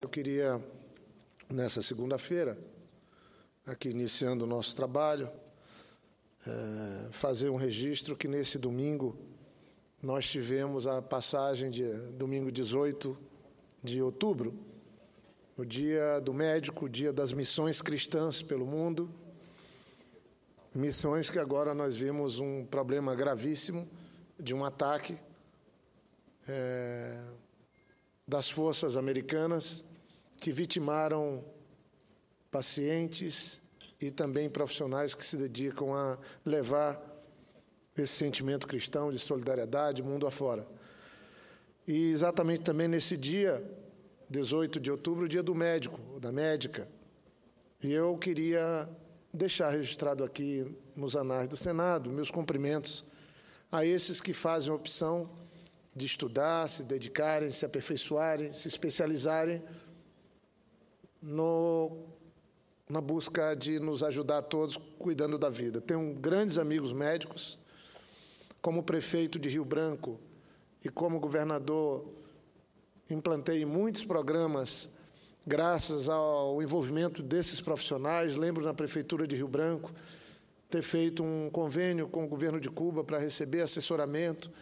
Eu queria, nessa segunda-feira, aqui iniciando o nosso trabalho, fazer um registro que nesse domingo nós tivemos a passagem de domingo 18 de outubro, o dia do médico, o dia das missões cristãs pelo mundo, missões que agora nós vimos um problema gravíssimo de um ataque das forças americanas que vitimaram pacientes e também profissionais que se dedicam a levar esse sentimento cristão de solidariedade mundo afora. E exatamente também nesse dia, 18 de outubro, dia do médico, da médica. E eu queria deixar registrado aqui nos anais do Senado meus cumprimentos a esses que fazem a opção de estudar, se dedicarem, se aperfeiçoarem, se especializarem na busca de nos ajudar a todos cuidando da vida. Tenho grandes amigos médicos, como prefeito de Rio Branco e como governador, implantei muitos programas graças ao envolvimento desses profissionais. Lembro na prefeitura de Rio Branco ter feito um convênio com o governo de Cuba para receber assessoramento,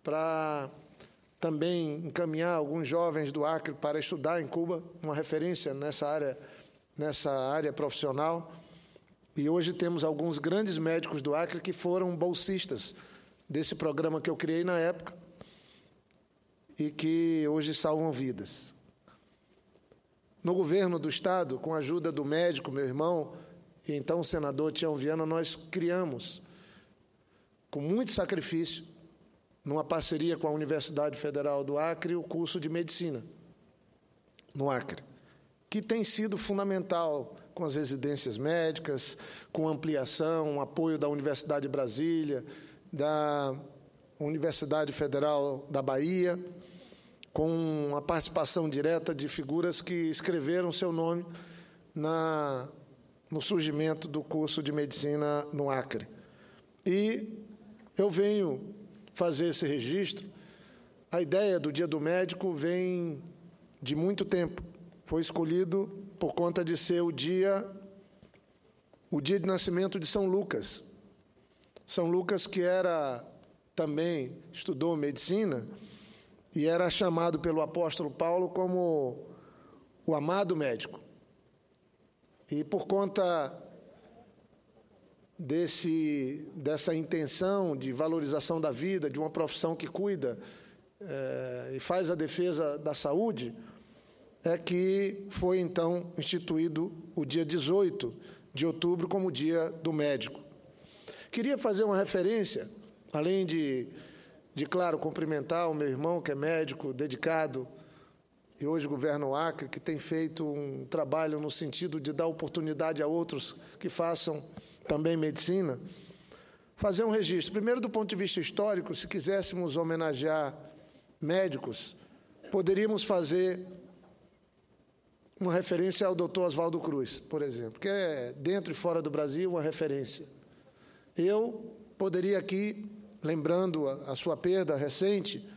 para também encaminhar alguns jovens do Acre para estudar em Cuba, uma referência nessa área profissional. E hoje temos alguns grandes médicos do Acre que foram bolsistas desse programa que eu criei na época e que hoje salvam vidas. No governo do Estado, com a ajuda do médico, meu irmão, e então o senador Tião Viana, nós criamos, com muito sacrifício, numa parceria com a Universidade Federal do Acre, o curso de medicina no Acre, que tem sido fundamental com as residências médicas, com ampliação, apoio da Universidade de Brasília, da Universidade Federal da Bahia, com a participação direta de figuras que escreveram seu nome no surgimento do curso de medicina no Acre. E eu venho fazer esse registro. A ideia do Dia do Médico vem de muito tempo. Foi escolhido por conta de ser o dia de nascimento de São Lucas. São Lucas, que também estudou medicina e era chamado pelo apóstolo Paulo como o amado médico. E por conta dessa intenção de valorização da vida, de uma profissão que cuida e faz a defesa da saúde, é que foi, então, instituído o dia 18 de outubro como Dia do Médico. Queria fazer uma referência, além de claro, cumprimentar o meu irmão, que é médico, dedicado, e hoje governa o Acre, que tem feito um trabalho no sentido de dar oportunidade a outros que façam também medicina, fazer um registro. Primeiro, do ponto de vista histórico, se quiséssemos homenagear médicos, poderíamos fazer uma referência ao Dr. Oswaldo Cruz, por exemplo, que é, dentro e fora do Brasil, uma referência. Eu poderia aqui, lembrando a sua perda recente,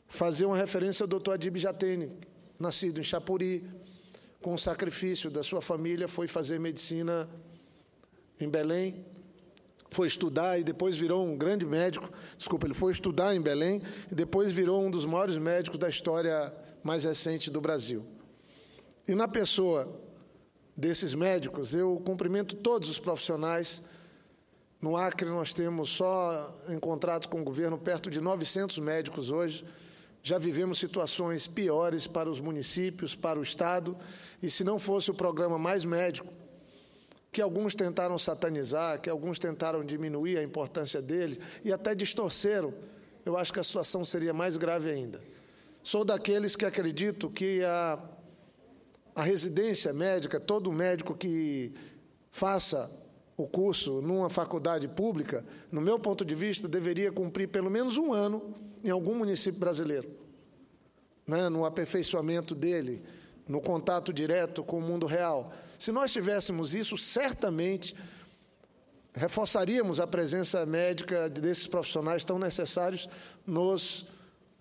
fazer uma referência ao Dr. Adib Jatene, nascido em Chapuri, com o sacrifício da sua família, foi fazer medicina em Belém, foi estudar e depois virou um grande médico. Ele foi estudar em Belém e depois virou um dos maiores médicos da história mais recente do Brasil. E na pessoa desses médicos, eu cumprimento todos os profissionais. No Acre nós temos só em contrato com o governo perto de 900 médicos hoje. Já vivemos situações piores para os municípios, para o Estado, e se não fosse o programa Mais Médico, que alguns tentaram satanizar, que alguns tentaram diminuir a importância dele e até distorceram, eu acho que a situação seria mais grave ainda. Sou daqueles que acredito que a residência médica, todo médico que faça o curso numa faculdade pública, no meu ponto de vista, deveria cumprir pelo menos um ano em algum município brasileiro, no aperfeiçoamento dele, no contato direto com o mundo real. Se nós tivéssemos isso, certamente reforçaríamos a presença médica desses profissionais tão necessários nos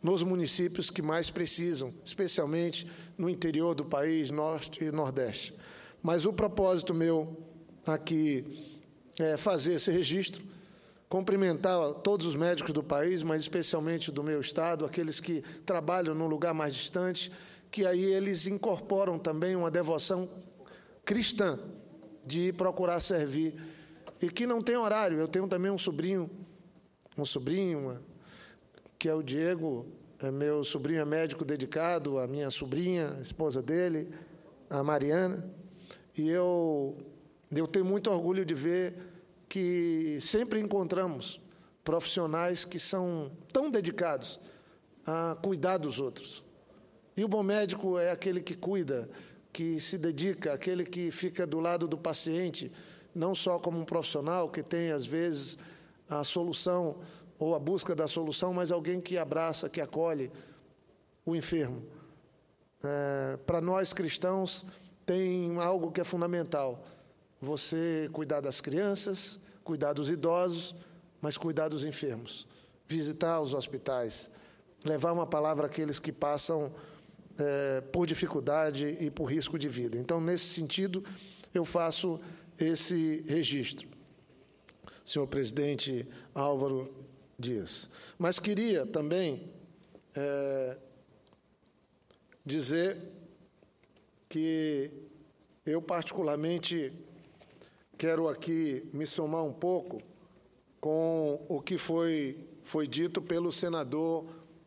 nos municípios que mais precisam, especialmente no interior do país, norte e nordeste. Mas o propósito meu aqui é fazer esse registro, cumprimentar todos os médicos do país, mas especialmente do meu estado, aqueles que trabalham num lugar mais distante, que aí eles incorporam também uma devoção cristã de procurar servir, e que não tem horário. Eu tenho também um sobrinho, que é o Diego, meu sobrinho é médico dedicado, a minha sobrinha, a esposa dele, a Mariana, e eu tenho muito orgulho de ver que sempre encontramos profissionais que são tão dedicados a cuidar dos outros. E o bom médico é aquele que cuida, que se dedica, aquele que fica do lado do paciente, não só como um profissional que tem, às vezes, a solução ou a busca da solução, mas alguém que abraça, que acolhe o enfermo. Para nós cristãos, tem algo que é fundamental: você cuidar das crianças, cuidar dos idosos, mas cuidar dos enfermos, visitar os hospitais, levar uma palavra àqueles que passam por dificuldade e por risco de vida. Então, nesse sentido, eu faço esse registro, senhor presidente Álvaro Dias. Mas queria também dizer que eu, particularmente, quero aqui me somar um pouco com o que foi dito pelo senador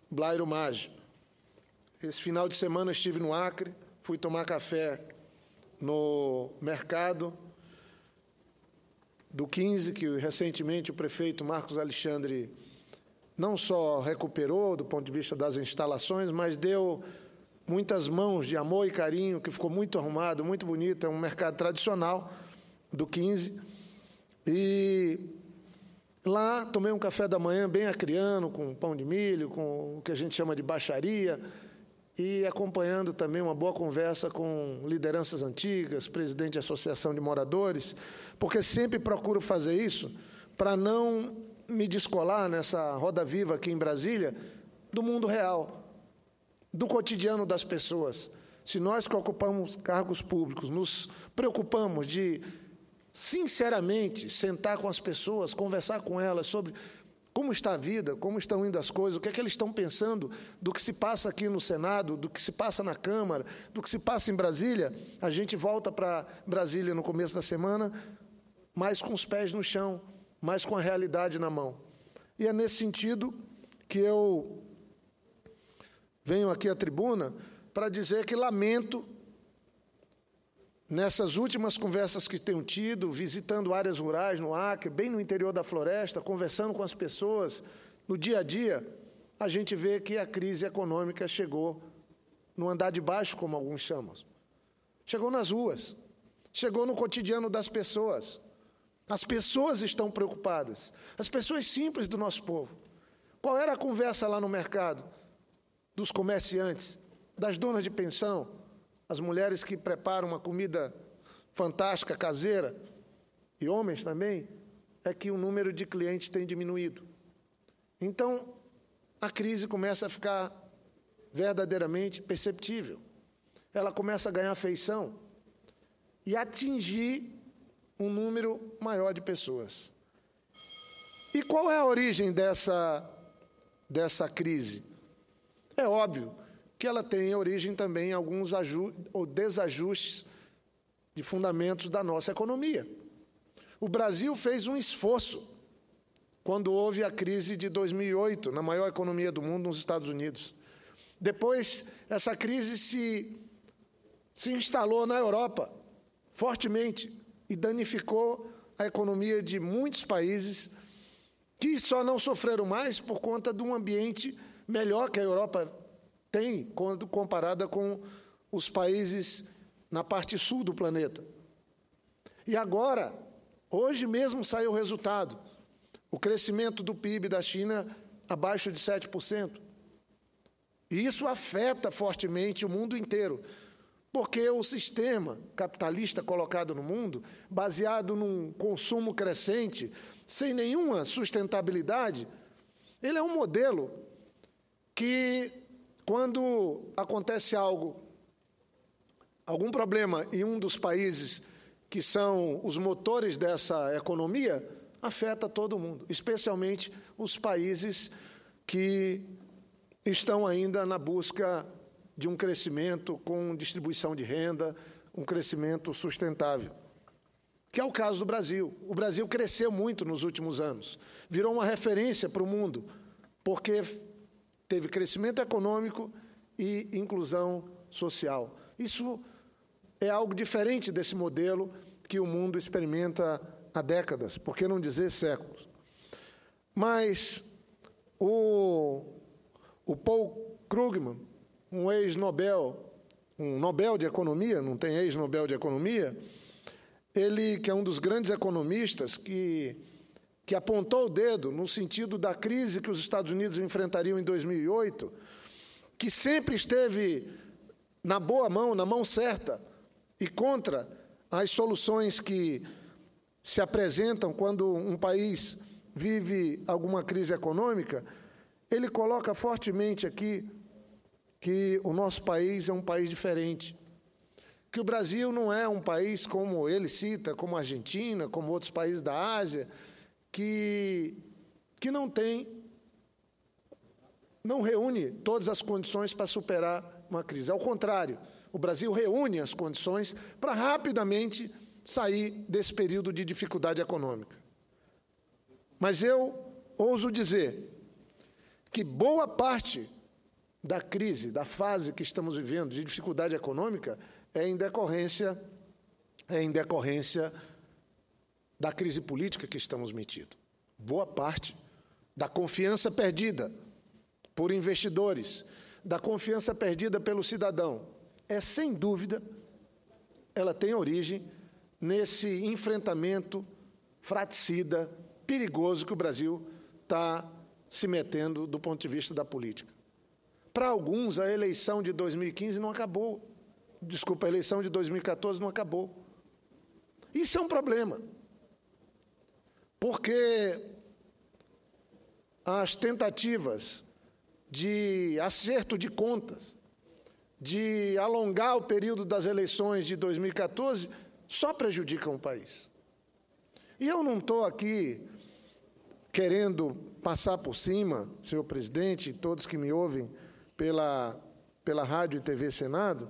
Blairo Maggi. Esse final de semana estive no Acre, fui tomar café no mercado do 15, que recentemente o prefeito Marcos Alexandre não só recuperou do ponto de vista das instalações, mas deu muitas mãos de amor e carinho, que ficou muito arrumado, muito bonito. É um mercado tradicional do 15. E lá tomei um café da manhã bem acreano, com pão de milho, com o que a gente chama de baixaria, e acompanhando também uma boa conversa com lideranças antigas, presidente da Associação de Moradores, porque sempre procuro fazer isso para não me descolar nessa roda viva aqui em Brasília do mundo real, do cotidiano das pessoas. Se nós que ocupamos cargos públicos nos preocupamos de, sinceramente, sentar com as pessoas, conversar com elas sobre como está a vida, como estão indo as coisas, o que é que eles estão pensando do que se passa aqui no Senado, do que se passa na Câmara, do que se passa em Brasília, a gente volta para Brasília no começo da semana, mais com os pés no chão, mais com a realidade na mão. E é nesse sentido que eu venho aqui à tribuna para dizer que lamento, nessas últimas conversas que tenho tido, visitando áreas rurais no Acre, bem no interior da floresta, conversando com as pessoas, no dia a dia, a gente vê que a crise econômica chegou no andar de baixo, como alguns chamam. Chegou nas ruas, chegou no cotidiano das pessoas. As pessoas estão preocupadas, as pessoas simples do nosso povo. Qual era a conversa lá no mercado? Dos comerciantes, das donas de pensão, as mulheres que preparam uma comida fantástica, caseira, e homens também, é que o número de clientes tem diminuído. Então, a crise começa a ficar verdadeiramente perceptível. Ela começa a ganhar feição e atingir um número maior de pessoas. E qual é a origem dessa crise? É óbvio que ela tem origem também em alguns desajustes de fundamentos da nossa economia. O Brasil fez um esforço quando houve a crise de 2008, na maior economia do mundo, nos Estados Unidos. Depois, essa crise se instalou na Europa fortemente e danificou a economia de muitos países que só não sofreram mais por conta de um ambiente melhor que a Europa tem, quando comparada com os países na parte sul do planeta. E agora, hoje mesmo saiu o resultado. O crescimento do PIB da China abaixo de 7%. E isso afeta fortemente o mundo inteiro, porque o sistema capitalista colocado no mundo, baseado num consumo crescente, sem nenhuma sustentabilidade, ele é um modelo que quando acontece algum problema em um dos países que são os motores dessa economia, afeta todo mundo, especialmente os países que estão ainda na busca de um crescimento com distribuição de renda, um crescimento sustentável, que é o caso do Brasil. O Brasil cresceu muito nos últimos anos, virou uma referência para o mundo, porque teve crescimento econômico e inclusão social. Isso é algo diferente desse modelo que o mundo experimenta há décadas, por que não dizer séculos. Mas o Paul Krugman, um ex-Nobel, um Nobel de Economia, não tem ex-Nobel de Economia, ele, que é um dos grandes economistas, que apontou o dedo no sentido da crise que os Estados Unidos enfrentariam em 2008, que sempre esteve na boa mão, na mão certa, e contra as soluções que se apresentam quando um país vive alguma crise econômica, ele coloca fortemente aqui que o nosso país é um país diferente, que o Brasil não é um país, como ele cita, como a Argentina, como outros países da Ásia, que não reúne todas as condições para superar uma crise. Ao contrário, o Brasil reúne as condições para rapidamente sair desse período de dificuldade econômica. Mas eu ouso dizer que boa parte da crise, da fase que estamos vivendo de dificuldade econômica, é em decorrência da crise política que estamos metidos. Boa parte da confiança perdida por investidores, da confiança perdida pelo cidadão, sem dúvida, ela tem origem nesse enfrentamento fratricida, perigoso que o Brasil está se metendo do ponto de vista da política. Para alguns, a eleição de 2015 não acabou. Desculpa, a eleição de 2014 não acabou. Isso é um problema, porque as tentativas de acerto de contas, de alongar o período das eleições de 2014, só prejudicam o país. E eu não estou aqui querendo passar por cima, senhor presidente, e todos que me ouvem pela Rádio e TV Senado,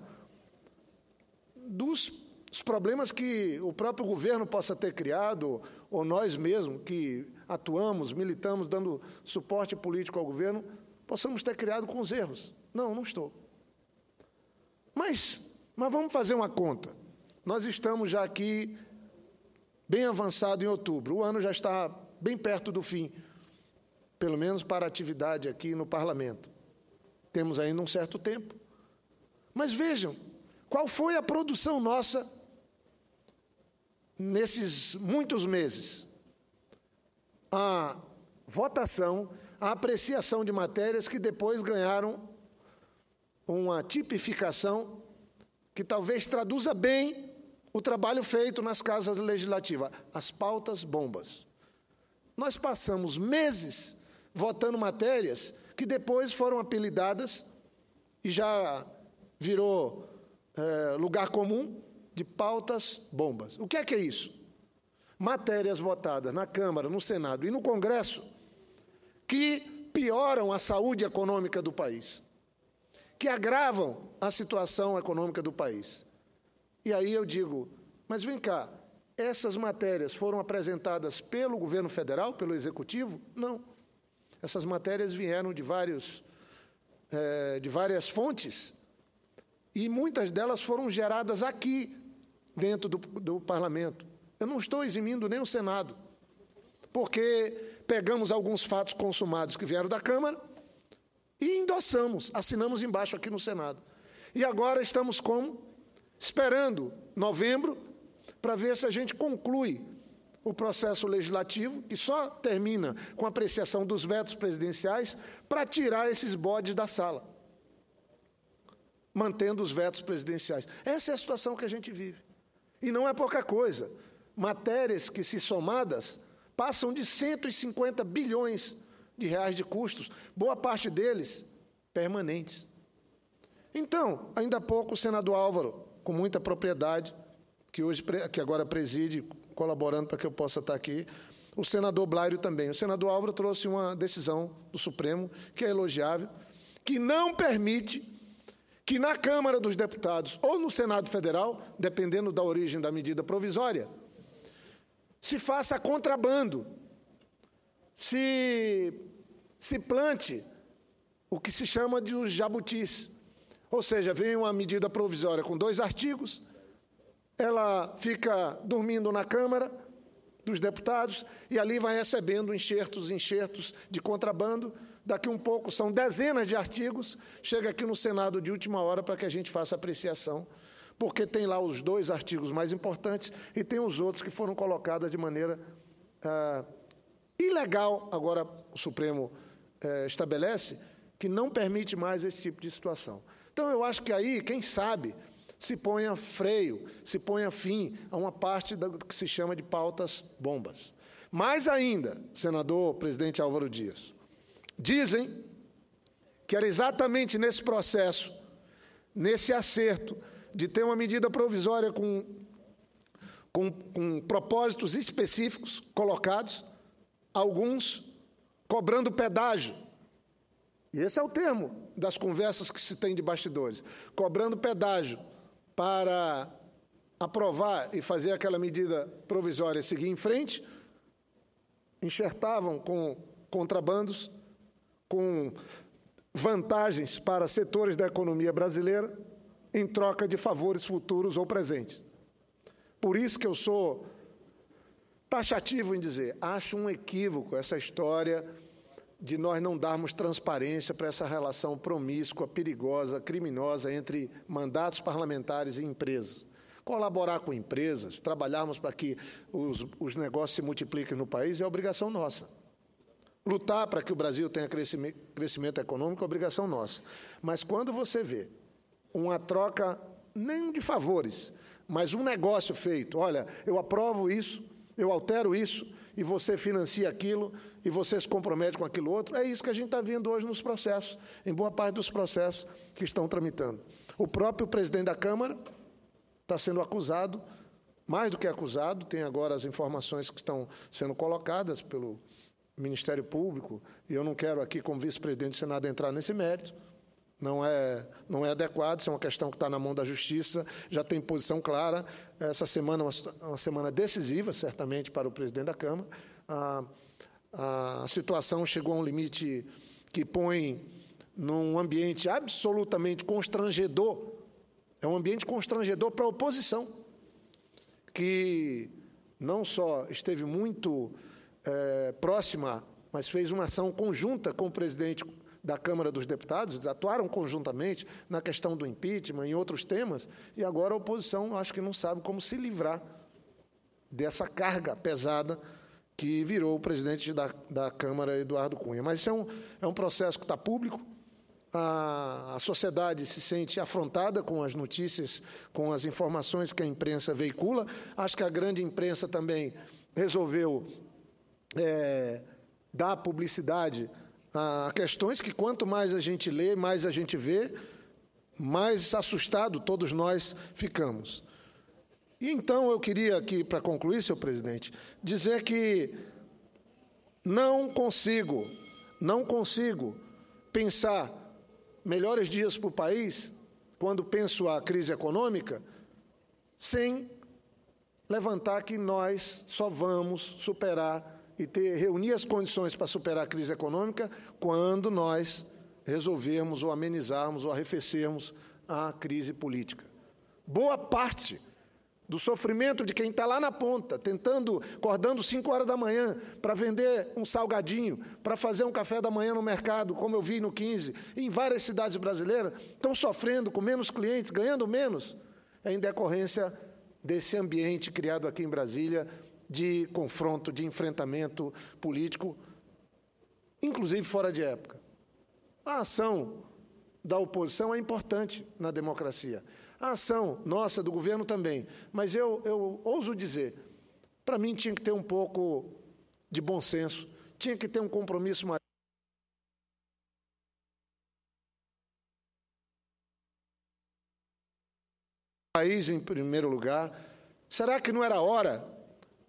dos problemas que o próprio governo possa ter criado, ou nós mesmos que atuamos, militamos, dando suporte político ao governo, possamos ter criado com os erros. Não estou. Mas vamos fazer uma conta. Nós estamos já aqui bem avançado em outubro. O ano já está bem perto do fim, pelo menos para a atividade aqui no Parlamento. Temos ainda um certo tempo. Mas vejam, qual foi a produção nossa nesses muitos meses? A votação, a apreciação de matérias que depois ganharam uma tipificação que talvez traduza bem o trabalho feito nas casas legislativas, as pautas bombas. Nós passamos meses votando matérias que depois foram apelidadas e já virou lugar comum de pautas bombas. O que é isso? Matérias votadas na Câmara, no Senado e no Congresso que pioram a saúde econômica do país, que agravam a situação econômica do país. E aí eu digo, mas vem cá, essas matérias foram apresentadas pelo governo federal, pelo Executivo? Não. Essas matérias vieram de várias fontes e muitas delas foram geradas aqui, dentro do Parlamento. Eu não estou eximindo nem o Senado, porque pegamos alguns fatos consumados que vieram da Câmara e endossamos, assinamos embaixo aqui no Senado. E agora estamos esperando novembro para ver se a gente conclui o processo legislativo, que só termina com a apreciação dos vetos presidenciais, para tirar esses bodes da sala, mantendo os vetos presidenciais. Essa é a situação que a gente vive. E não é pouca coisa. Matérias que, se somadas, passam de 150 bilhões de reais de custos. Boa parte deles permanentes. Então, ainda há pouco, o senador Álvaro, com muita propriedade, que agora preside, colaborando para que eu possa estar aqui, o senador Blário também. O senador Álvaro trouxe uma decisão do Supremo, que é elogiável, que não permite que na Câmara dos Deputados ou no Senado Federal, dependendo da origem da medida provisória, se faça contrabando, se plante o que se chama de os jabutis. Ou seja, vem uma medida provisória com 2 artigos, ela fica dormindo na Câmara dos Deputados e ali vai recebendo enxertos de contrabando. Daqui um pouco são dezenas de artigos, chega aqui no Senado de última hora para que a gente faça apreciação, porque tem lá os 2 artigos mais importantes e tem os outros que foram colocados de maneira ilegal. Agora o Supremo estabelece que não permite mais esse tipo de situação. Então eu acho que aí, quem sabe, se ponha freio, se ponha fim a uma parte do que se chama de pautas bombas. Mais ainda, senador presidente Álvaro Dias, dizem que era exatamente nesse processo, nesse acerto de ter uma medida provisória com propósitos específicos colocados, alguns cobrando pedágio. E esse é o termo das conversas que se tem de bastidores. Cobrando pedágio para aprovar e fazer aquela medida provisória seguir em frente, enxertavam com contrabandos, com vantagens para setores da economia brasileira, em troca de favores futuros ou presentes. Por isso que eu sou taxativo em dizer, acho um equívoco essa história de nós não darmos transparência para essa relação promíscua, perigosa, criminosa entre mandatos parlamentares e empresas. Colaborar com empresas, trabalharmos para que os negócios se multipliquem no país é obrigação nossa. Lutar para que o Brasil tenha crescimento econômico é obrigação nossa. Mas quando você vê uma troca, nem de favores, mas um negócio feito, olha, eu aprovo isso, eu altero isso, e você financia aquilo, e você se compromete com aquilo outro, é isso que a gente está vendo hoje nos processos, em boa parte dos processos que estão tramitando. O próprio presidente da Câmara está sendo acusado, mais do que acusado, tem agora as informações que estão sendo colocadas pelo Ministério Público, e eu não quero aqui, como vice-presidente do Senado, entrar nesse mérito, não é adequado, isso é uma questão que está na mão da Justiça, já tem posição clara. Essa semana é uma semana decisiva, certamente, para o presidente da Câmara. A situação chegou a um limite que põe num ambiente absolutamente constrangedor, é um ambiente constrangedor para a oposição, que não só esteve muito próxima, mas fez uma ação conjunta com o presidente da Câmara dos Deputados, atuaram conjuntamente na questão do impeachment, em outros temas, e agora a oposição acho que não sabe como se livrar dessa carga pesada que virou o presidente da Câmara, Eduardo Cunha. Mas isso é um processo que está público, a sociedade se sente afrontada com as notícias, com as informações que a imprensa veicula. Acho que a grande imprensa também resolveu dar publicidade a questões que, quanto mais a gente lê, mais a gente vê, mais assustado todos nós ficamos. E então eu queria aqui, para concluir, senhor presidente, dizer que não consigo pensar melhores dias para o país, quando penso a crise econômica, sem levantar que nós só vamos superar e reunir as condições para superar a crise econômica quando nós resolvermos ou amenizarmos ou arrefecermos a crise política. Boa parte do sofrimento de quem está lá na ponta, acordando 5 horas da manhã para vender um salgadinho, para fazer um café da manhã no mercado, como eu vi no 15, em várias cidades brasileiras, estão sofrendo com menos clientes, ganhando menos, em decorrência desse ambiente criado aqui em Brasília, de confronto, de enfrentamento político, inclusive fora de época. A ação da oposição é importante na democracia. A ação nossa, do governo, também. Mas eu ouso dizer, para mim tinha que ter um pouco de bom senso, tinha que ter um compromisso maior. país em primeiro lugar. Será que não era hora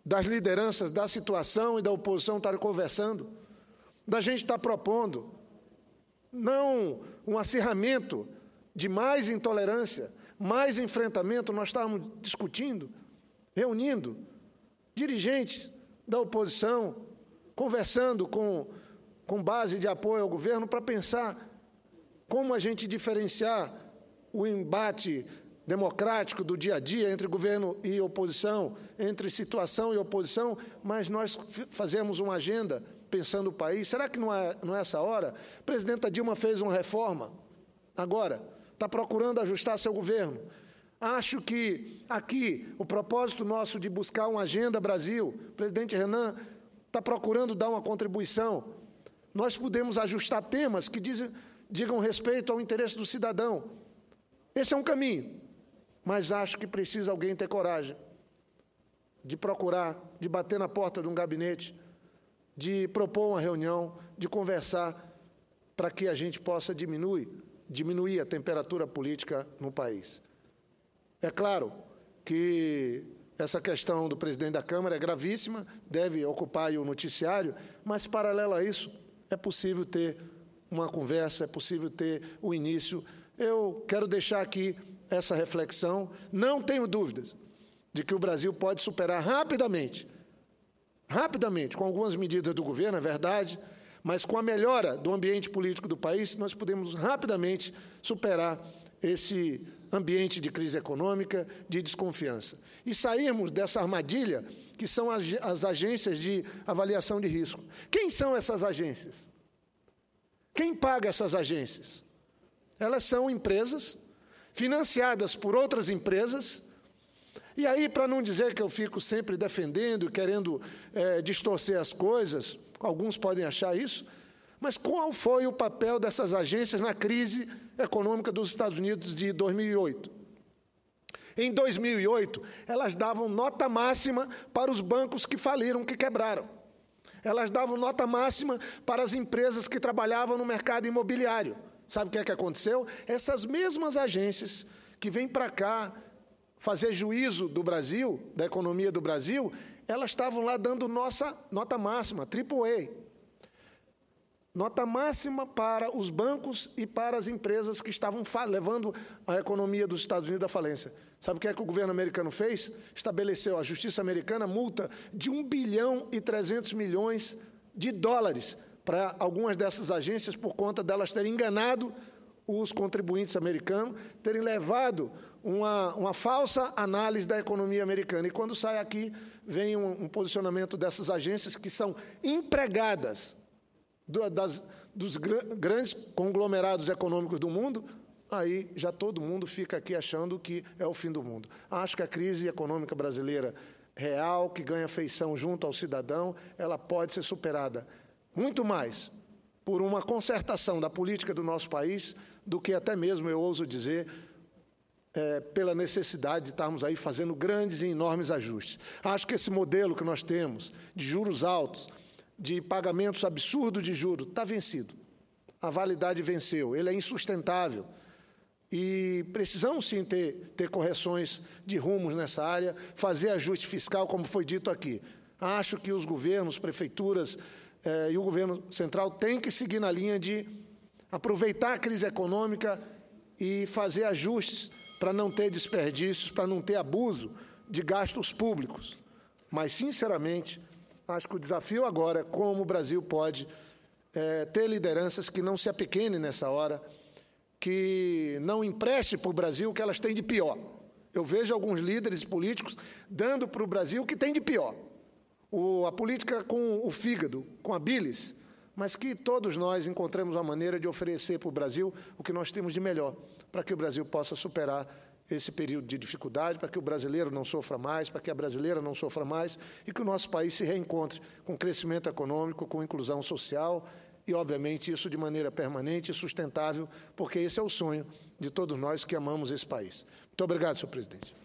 das lideranças da situação e da oposição estarem conversando, da gente estar propondo, não um acirramento de mais intolerância, mais enfrentamento? Nós estávamos discutindo, reunindo dirigentes da oposição, conversando com base de apoio ao governo para pensar como a gente diferenciar o embate democrático do dia a dia entre governo e oposição, entre situação e oposição, mas nós fazemos uma agenda pensando o país. Será que não é essa hora? A presidenta Dilma fez uma reforma, agora está procurando ajustar seu governo. Acho que aqui o propósito nosso de buscar uma agenda Brasil, o presidente Renan está procurando dar uma contribuição. Nós podemos ajustar temas que digam respeito ao interesse do cidadão. Esse é um caminho, mas acho que precisa alguém ter coragem de procurar, de bater na porta de um gabinete, de propor uma reunião, de conversar para que a gente possa diminuir a temperatura política no país. É claro que essa questão do presidente da Câmara é gravíssima, deve ocupar aí o noticiário, mas, paralelo a isso, é possível ter uma conversa, é possível ter o início. Eu quero deixar aqui essa reflexão. Não tenho dúvidas de que o Brasil pode superar rapidamente, com algumas medidas do governo, é verdade, mas com a melhora do ambiente político do país, nós podemos rapidamente superar esse ambiente de crise econômica, de desconfiança. E sairmos dessa armadilha que são as agências de avaliação de risco. Quem são essas agências? Quem paga essas agências? Elas são empresas financiadas por outras empresas. E aí, para não dizer que eu fico sempre defendendo, querendo distorcer as coisas, alguns podem achar isso, mas qual foi o papel dessas agências na crise econômica dos Estados Unidos de 2008? Em 2008, elas davam nota máxima para os bancos que faliram, que quebraram. Elas davam nota máxima para as empresas que trabalhavam no mercado imobiliário. Sabe o que é que aconteceu? Essas mesmas agências que vêm para cá fazer juízo do Brasil, da economia do Brasil, elas estavam lá dando nota máxima, AAA. Nota máxima para os bancos e para as empresas que estavam levando a economia dos Estados Unidos à falência. Sabe o que é que o governo americano fez? Estabeleceu a justiça americana multa de 1 bilhão e 300 milhões de dólares para algumas dessas agências por conta delas terem enganado os contribuintes americanos, terem levado uma falsa análise da economia americana. E quando sai aqui, vem um posicionamento dessas agências que são empregadas dos grandes conglomerados econômicos do mundo, aí já todo mundo fica aqui achando que é o fim do mundo. Acho que a crise econômica brasileira real, que ganha feição junto ao cidadão, ela pode ser superada muito mais por uma concertação da política do nosso país do que até mesmo, eu ouso dizer, pela necessidade de estarmos aí fazendo grandes e enormes ajustes. Acho que esse modelo que nós temos de juros altos, de pagamentos absurdos de juros, está vencido. A validade venceu, ele é insustentável. E precisamos, sim, ter correções de rumos nessa área, fazer ajuste fiscal, como foi dito aqui. Acho que os governos, prefeituras e o governo central têm que seguir na linha de aproveitar a crise econômica e fazer ajustes para não ter desperdícios, para não ter abuso de gastos públicos. Mas, sinceramente, acho que o desafio agora é como o Brasil pode ter lideranças que não se apequenem nessa hora, que não empreste para o Brasil o que elas têm de pior. Eu vejo alguns líderes políticos dando para o Brasil o que tem de pior. A política com o fígado, com a bilis, mas que todos nós encontremos uma maneira de oferecer para o Brasil o que nós temos de melhor, para que o Brasil possa superar esse período de dificuldade, para que o brasileiro não sofra mais, para que a brasileira não sofra mais e que o nosso país se reencontre com crescimento econômico, com inclusão social e, obviamente, isso de maneira permanente e sustentável, porque esse é o sonho de todos nós que amamos esse país. Muito obrigado, senhor presidente.